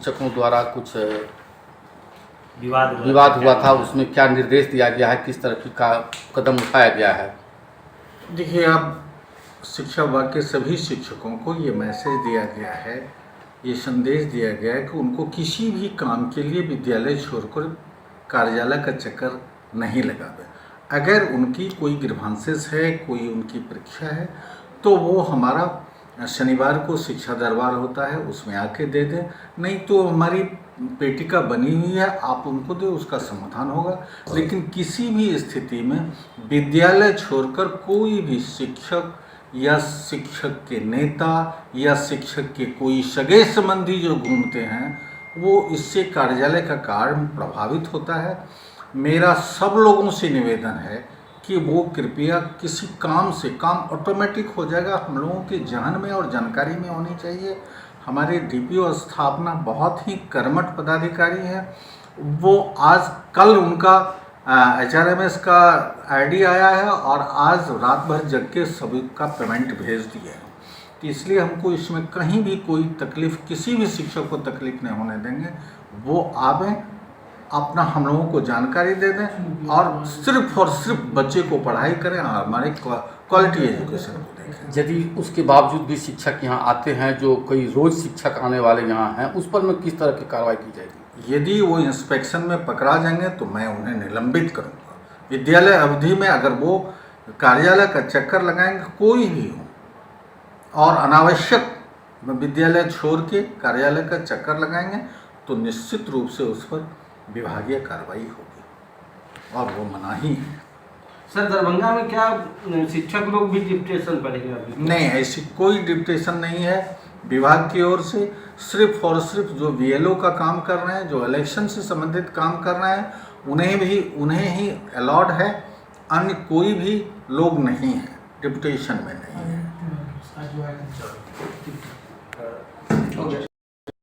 शिक्षकों द्वारा कुछ विवाद हुआ था, उसमें क्या निर्देश दिया गया है, किस तरह की का कदम उठाया गया है? देखिए, अब शिक्षा विभाग के सभी शिक्षकों को ये मैसेज दिया गया है, ये संदेश दिया गया है कि उनको किसी भी काम के लिए विद्यालय छोड़कर कार्यालय का चक्कर नहीं लगावे। अगर उनकी कोई ग्रीवांसेस है, कोई उनकी परीक्षा है, तो वो हमारा शनिवार को शिक्षा दरबार होता है, उसमें आके दे दें। नहीं तो हमारी पेटिका बनी हुई है, आप उनको दे, उसका समाधान होगा। लेकिन किसी भी स्थिति में विद्यालय छोड़कर कोई भी शिक्षक या शिक्षक के नेता या शिक्षक के कोई सगे संबंधी जो घूमते हैं, वो इससे कार्यालय का कार्य प्रभावित होता है। मेरा सब लोगों से निवेदन है कि वो कृपया किसी काम से, काम ऑटोमेटिक हो जाएगा, हम लोगों के जहन में और जानकारी में होनी चाहिए। हमारे डीपीओ स्थापना बहुत ही कर्मठ पदाधिकारी हैं। वो आज कल उनका HRMS का ID आया है और आज रात भर जग के सभी का पेमेंट भेज दिया है। तो इसलिए हमको इसमें कहीं भी कोई तकलीफ, किसी भी शिक्षक को तकलीफ नहीं होने देंगे। वो आवें, अपना हम लोगों को जानकारी दे दें और सिर्फ बच्चे को पढ़ाई करें और हमारे क्वालिटी एजुकेशन को देखें। यदि उसके बावजूद भी शिक्षक यहाँ आते हैं, जो कई रोज़ शिक्षक आने वाले यहाँ हैं, उस पर में किस तरह की कार्रवाई की जाएगी? यदि वो इंस्पेक्शन में पकड़ा जाएंगे तो मैं उन्हें निलंबित करूँगा। विद्यालय अवधि में अगर वो कार्यालय का चक्कर लगाएंगे, कोई भी हो, और अनावश्यक विद्यालय छोड़ के कार्यालय का चक्कर लगाएंगे, तो निश्चित रूप से उस पर विभागीय कार्रवाई होगी और वो मनाही है। सर, दरभंगा में क्या शिक्षक लोग भी डिप्टेशन पड़ेगा अभी? नहीं, ऐसी कोई डिप्टेशन नहीं है विभाग की ओर से। सिर्फ और सिर्फ जो VLO का काम कर रहे हैं, जो इलेक्शन से संबंधित काम कर रहे हैं, उन्हें ही अलॉट है। अन्य कोई भी लोग नहीं है, डिप्टेशन में नहीं है।